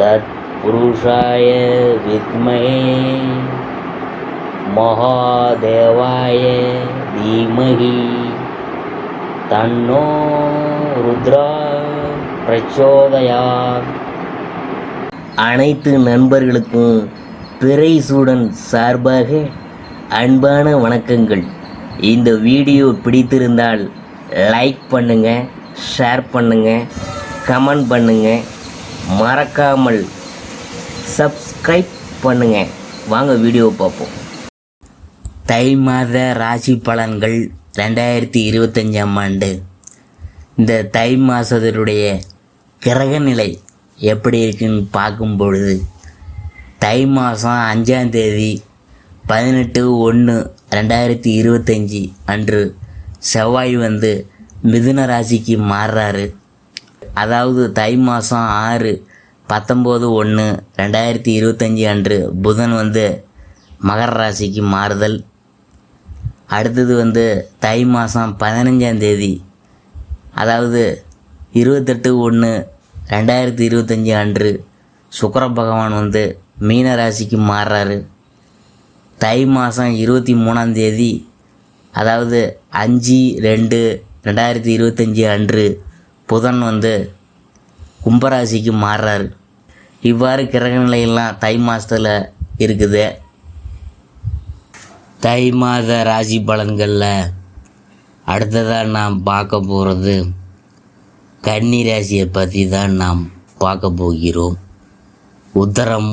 तत्पुरुषाय विद्महे महादेवाय धीमहि तन्नो रुद्रा प्रचोदयात्. அனைத்து நண்பர்களுக்கும் பிறைசூடன் சார்பாக அன்பான வணக்கங்கள். இந்த வீடியோ பிடித்திருந்தால் லைக் பண்ணுங்கள், ஷேர் பண்ணுங்கள், கமெண்ட் பண்ணுங்கள், மறக்காமல் சப்ஸ்கிரைப் பண்ணுங்கள். வாங்க வீடியோ பார்ப்போம். தை மாத ராசி பலன்கள் 2025ஆம் ஆண்டு. இந்த தை மாதத்தினுடைய கிரகநிலை எப்படி இருக்குன்னு பார்க்கும் பொழுது, தை மாதம் 5ஆம் தேதி 18/1/2025 அன்று செவ்வாய் மிதுன ராசிக்கு மாறுறாரு. அதாவது தை மாதம் 6/19/1/2025 அன்று புதன் மகர ராசிக்கு மாறுதல். அடுத்தது தை மாதம் 15ஆம் தேதி, அதாவது 28/1/2025 அன்று சுக்கிர பகவான் மீன ராசிக்கு மாறுறாரு. தை மாதம் 23ஆம் தேதி, அதாவது 5/2/2025 அன்று புதன் கும்பராசிக்கு மாறுறாரு. இவ்வாறு கிரகநிலையெல்லாம் தை மாதத்தில் இருக்குது. தை மாத ராசி பலன்களில் அடுத்ததாக நாம் பார்க்க போகிறது கன்னி ராசியை பற்றி தான் நாம் பார்க்க போகிறோம். உத்தரம்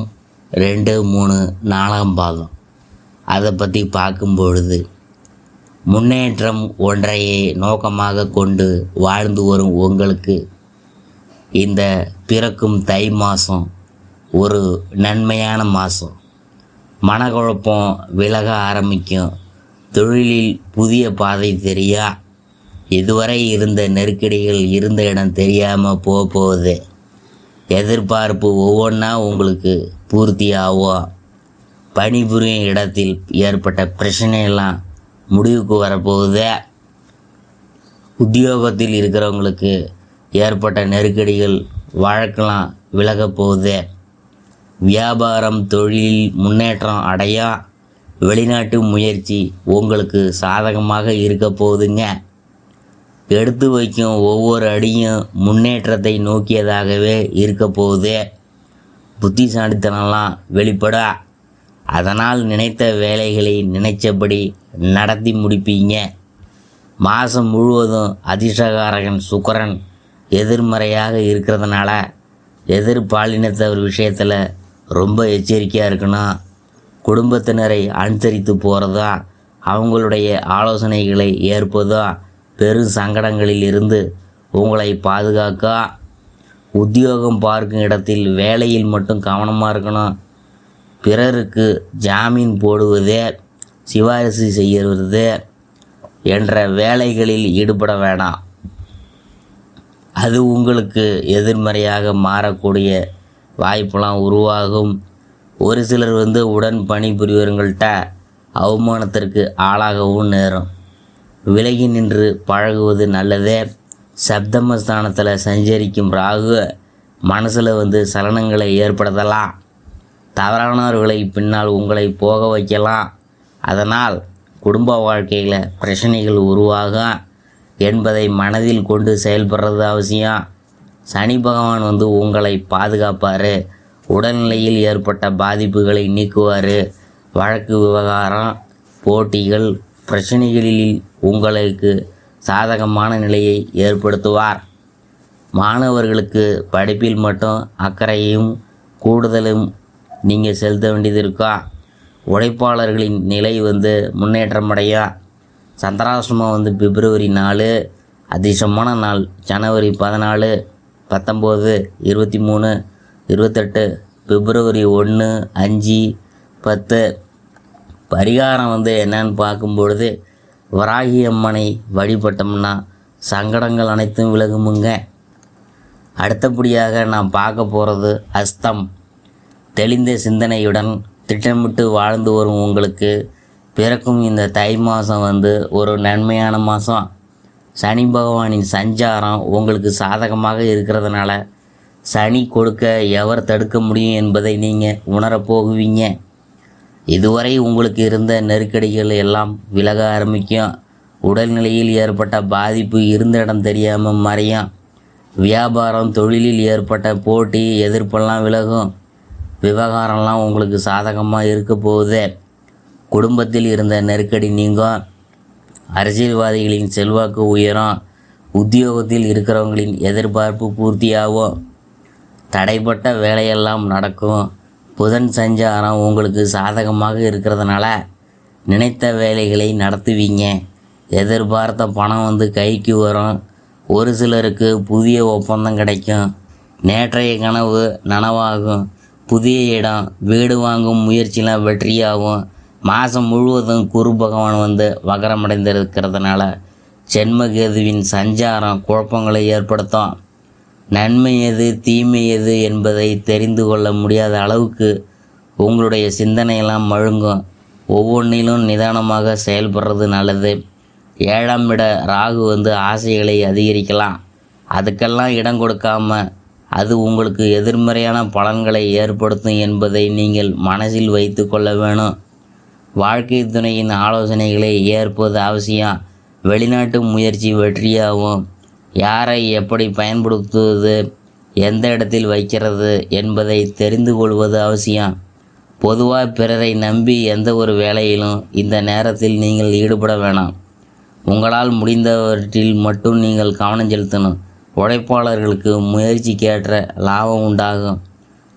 2, 3, 4ஆம் பாகம். அதை பற்றி பார்க்கும் பொழுது, முன்னேற்றம் ஒன்றையே நோக்கமாக கொண்டு வாழ்ந்து வரும் உங்களுக்கு இந்த பிறக்கும் தை மாதம் ஒரு நன்மையான மாதம். மனக்குழப்பம் விலக ஆரம்பிக்கும். தொழிலில் புதிய பாதை தெரியா, இதுவரை இருந்த நெருக்கடிகள் இருந்த இடம் தெரியாமல் போகுது. எதிர்பார்ப்பு ஒவ்வொன்றா உங்களுக்கு பூர்த்தி ஆகும். பணிபுரியும் இடத்தில் ஏற்பட்ட பிரச்சனையெல்லாம் முடிவுக்கு வரப்போகுது. உத்தியோகத்தில் இருக்கிறவங்களுக்கு ஏற்பட்ட நெருக்கடிகள் வழக்கெல்லாம் விலகப் போகுது. வியாபாரம் தொழிலில் முன்னேற்றம் அடையா, வெளிநாட்டு முயற்சி உங்களுக்கு சாதகமாக இருக்க போகுதுங்க. எடுத்து வைக்கும் ஒவ்வொரு அடியும் முன்னேற்றத்தை நோக்கியதாகவே இருக்க போகுது. புத்திசாலித்தனம்லாம் வெளிப்படா, அதனால் நினைத்த வேலைகளை நினைச்சபடி நடத்தி முடிப்பீங்க. மாதம் முழுவதும் அதிர்ஷ்டகாரகன் சுக்கிரன் எதிர்மறையாக இருக்கிறதுனால எதிர்பாலினத்தவர் விஷயத்தில் ரொம்ப எச்சரிக்கையாக இருக்கணும். குடும்பத்தினரை அனுசரித்து போகிறதா, அவங்களுடைய ஆலோசனைகளை ஏற்பதா பெரும் சங்கடங்களில் இருந்து உங்களை பாதுகாக்க. உத்தியோகம் பார்க்கும் இடத்தில் வேலையில் மட்டும் கவனமாக இருக்கணும். பிறருக்கு ஜாமீன் போடுவது, சிபாரிசு செய்கிறது என்ற வேலைகளில் ஈடுபட வேண்டாம். அது உங்களுக்கு எதிர்மறையாக மாறக்கூடிய வாய்ப்பெல்லாம் உருவாகும். ஒரு சிலர் உடன் பணிபுரிவர்கள்ட்ட அவமானத்திற்கு ஆளாகவும் நேரும். விலகி நின்று பழகுவது நல்லதே. சப்தமஸ்தானத்தில் சஞ்சரிக்கும் ராகு மனசில் சலனங்களை ஏற்படுத்தலாம். தவறானவர்களை பின்னால் உங்களை போக வைக்கலாம். அதனால் குடும்ப வாழ்க்கையில் பிரச்சனைகள் உருவாகும் என்பதை மனதில் கொண்டு செயல்படுறது அவசியம். சனி பகவான் உங்களை பாதுகாப்பார். உடல்நிலையில் ஏற்பட்ட பாதிப்புகளை நீக்குவார். வழக்கு விவகாரம், போட்டிகள், பிரச்சனைகளில் உங்களுக்கு சாதகமான நிலையை ஏற்படுத்துவார். மாணவர்களுக்கு படிப்பில் மட்டும் அக்கறையும் கூடுதலும் நீங்கள் செலுத்த வேண்டியது இருக்கா. உழைப்பாளர்களின் நிலை முன்னேற்றமடையும். சந்திராசிரமம் பிப்ரவரி 4, அதிர்ஷ்டமான நாள் ஜனவரி 14, 19, 23, 28, பிப்ரவரி 1, 5, 10. பரிகாரம் என்னன்னு பார்க்கும்பொழுது, வராகி அம்மனை வழிபட்டோம்னா சங்கடங்கள் அனைத்தும் விலகுமுங்க. அடுத்தபடியாக நாம் பார்க்க போகிறது அஸ்தம். தெளிந்த சிந்தனையுடன் திட்டமிட்டு வாழ்ந்து வரும் உங்களுக்கு பிறக்கும் இந்த தை மாதம் ஒரு நன்மையான மாதம். சனி பகவானின் சஞ்சாரம் உங்களுக்கு சாதகமாக இருக்கிறதுனால சனி கொடுக்க எவர் தடுக்க முடியும் என்பதை நீங்கள் உணரப்போகுவீங்க. இதுவரை உங்களுக்கு இருந்த நெருக்கடிகள் எல்லாம் விலக ஆரம்பிக்கும். உடல்நிலையில் ஏற்பட்ட பாதிப்பு இருந்த இடம் தெரியாமல் மறையும். வியாபாரம் தொழிலில் ஏற்பட்ட போட்டி எதிர்ப்பெல்லாம் விலகும். விவகாரம்லாம் உங்களுக்கு சாதகமாக இருக்க போகுது. குடும்பத்தில் இருந்த நெருக்கடி நீங்கும். அரசியல்வாதிகளின் செல்வாக்கு உயரும். உத்தியோகத்தில் இருக்கிறவங்களின் எதிர்பார்ப்பு பூர்த்தியாகும். தடைப்பட்ட வேலையெல்லாம் நடக்கும். புதன் சஞ்சாரம் உங்களுக்கு சாதகமாக இருக்கிறதுனால நினைத்த வேலைகளை நடத்துவீங்க. எதிர்பார்த்த பணம் வந்து கைக்கு வரும். ஒரு சிலருக்கு புதிய ஒப்பந்தம் கிடைக்கும். நேற்றைய கனவு நனவாகும். புதிய இடம் வீடு வாங்கும் முயற்சிலாம் வெற்றியாகும். மாதம் முழுவதும் குரு பகவான் வந்து வகரமடைந்திருக்கிறதுனால ஜென்மகேதுவின் சஞ்சாரம் குழப்பங்களை ஏற்படுத்தும். நன்மை எது தீமை எது என்பதை தெரிந்து கொள்ள முடியாத அளவுக்கு உங்களுடைய சிந்தனையெல்லாம் மழுங்கும். ஒவ்வொன்றிலும் நிதானமாக செயல்படுறது நல்லது. 7ஆம் இட ராகு வந்து ஆசைகளை அதிகரிக்கலாம். அதுக்கெல்லாம் இடம் கொடுக்காம அது உங்களுக்கு எதிர்மறையான பலன்களை ஏற்படுத்தும் என்பதை நீங்கள் மனசில் வைத்து கொள்ள வேணும். வாழ்க்கை துணையின் ஆலோசனைகளை ஏற்பது அவசியம். வெளிநாட்டு முயற்சி வெற்றியாகும். யாரை எப்படி பயன்படுத்துவது, எந்த இடத்தில் வைக்கிறது என்பதை தெரிந்து கொள்வது அவசியம். பொதுவாக பிறரை நம்பி எந்த ஒரு வேலையிலும் இந்த நேரத்தில் நீங்கள் ஈடுபட வேணாம். உங்களால் முடிந்தவற்றில் மட்டும் நீங்கள் கவனம் செலுத்தணும். உழைப்பாளர்களுக்கு முயற்சிக்கேற்ற லாபம் உண்டாகும்.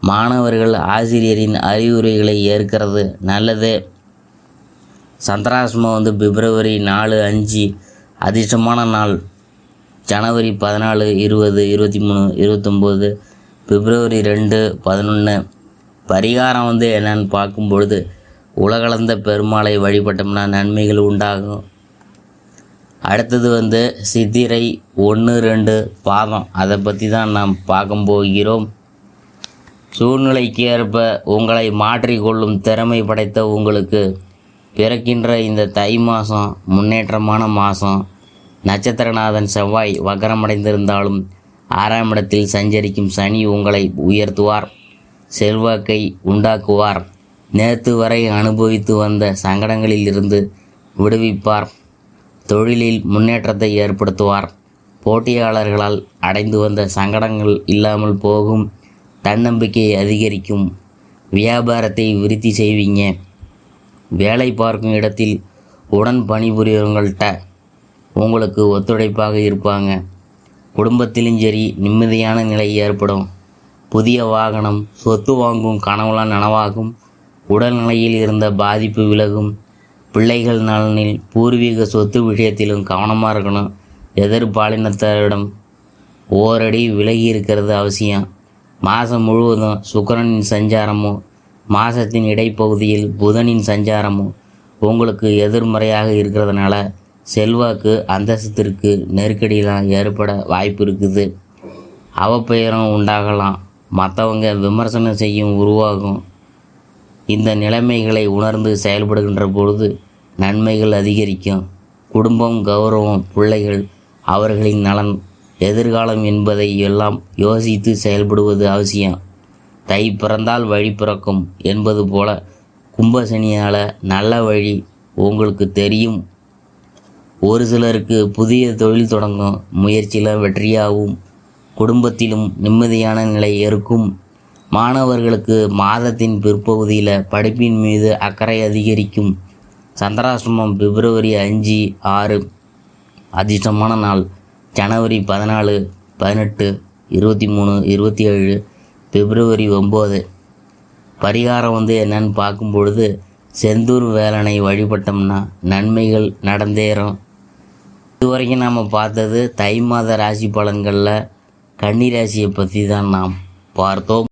மாணவர்கள் ஆசிரியரின் அறிவுரைகளை ஏற்கிறது நல்லது. சந்திராஷ்டமம் வந்து பிப்ரவரி 4, 5. அதிர்ஷ்டமான நாள் ஜனவரி 14, 20, 23, 29, பிப்ரவரி 2, 11. பரிகாரம் வந்து என்னன்னு பார்க்கும்பொழுது உலகளந்த பெருமாளை வழிபட்டோம்னா நன்மைகள் உண்டாகும். அடுத்தது வந்து சித்திரை 1, 2 பாதம். அதை பற்றி தான் நாம் பார்க்க போகிறோம். சூழ்நிலைக்கு ஏற்ப உங்களை மாற்றிக்கொள்ளும் திறமை படைத்த உங்களுக்கு பிறக்கின்ற இந்த தை மாதம் முன்னேற்றமான மாதம். நட்சத்திரநாதன் செவ்வாய் வக்கரமடைந்திருந்தாலும் 6ஆம் இடத்தில் சஞ்சரிக்கும் சனி உங்களை உயர்த்துவார். செல்வாக்கை உண்டாக்குவார். நேற்று வரை அனுபவித்து வந்த சங்கடங்களில் இருந்து விடுவிப்பார். தொழிலில் முன்னேற்றத்தை ஏற்படுத்துவார். போட்டியாளர்களால் அடைந்து வந்த சங்கடங்கள் இல்லாமல் போகும். தன்னம்பிக்கை அதிகரிக்கும். வியாபாரத்தை விருத்தி செய்வீங்க. வேலை பார்க்கும் இடத்தில் உடன் பணிபுரியவங்கள்ட்ட உங்களுக்கு ஒத்துழைப்பாக இருப்பாங்க. குடும்பத்திலும் சரி நிம்மதியான நிலை ஏற்படும். புதிய வாகனம் சொத்து வாங்கும் கனவுலாம் நனவாகும். உடல்நிலையில் இருந்த பாதிப்பு விலகும். பிள்ளைகள் நலனில் பூர்வீக சொத்து விஷயத்திலும் கவனமாக இருக்கணும். எதிர்பாலினத்தரிடம் ஓரடி விலகி இருக்கிறது அவசியம். மாதம் முழுவதும் சுக்கிரனின் சஞ்சாரமும் மாதத்தின் இடைப்பகுதியில் புதனின் சஞ்சாரமும் உங்களுக்கு எதிர்மறையாக இருக்கிறதுனால செல்வாக்கு அந்தஸ்திற்கு நெருக்கடியெலாம் ஏற்பட வாய்ப்பு இருக்குது. அவப்பெயரும் உண்டாகலாம். மற்றவங்க விமர்சனம் செய்யும் உருவாகும். இந்த நிலைமைகளை உணர்ந்து செயல்படுகின்ற பொழுது நன்மைகள் அதிகரிக்கும். குடும்பம், கௌரவம், பிள்ளைகள், அவர்களின் நலன், எதிர்காலம் என்பதை எல்லாம் யோசித்து செயல்படுவது அவசியம். தை பிறந்தால் வழி பிறக்கும் என்பது போல கும்பசனியால் நல்ல வழி உங்களுக்கு தெரியும். ஒரு சிலருக்கு புதிய தொழில் தொடங்கும் முயற்சியில் வெற்றியாகும். குடும்பத்திலும் நிம்மதியான நிலை இருக்கும். மாணவர்களுக்கு மாதத்தின் பிற்பகுதியில் படிப்பின் மீது அக்கறை அதிகரிக்கும். சந்திராஷ்டமம் பிப்ரவரி 5, 6. அதிர்ஷ்டமான நாள் ஜனவரி 14, 18, 23, 27, பிப்ரவரி 9. பரிகாரம் வந்து என்னன்னு பார்க்கும் பொழுது செந்தூர் வேலனை வழிபட்டோம்னா நன்மைகள் நடந்தேறும். இதுவரைக்கும் நாம் பார்த்தது தை மாத ராசி பலன்களில் கன்னி ராசியை பற்றி தான் நாம் பார்த்தோம்.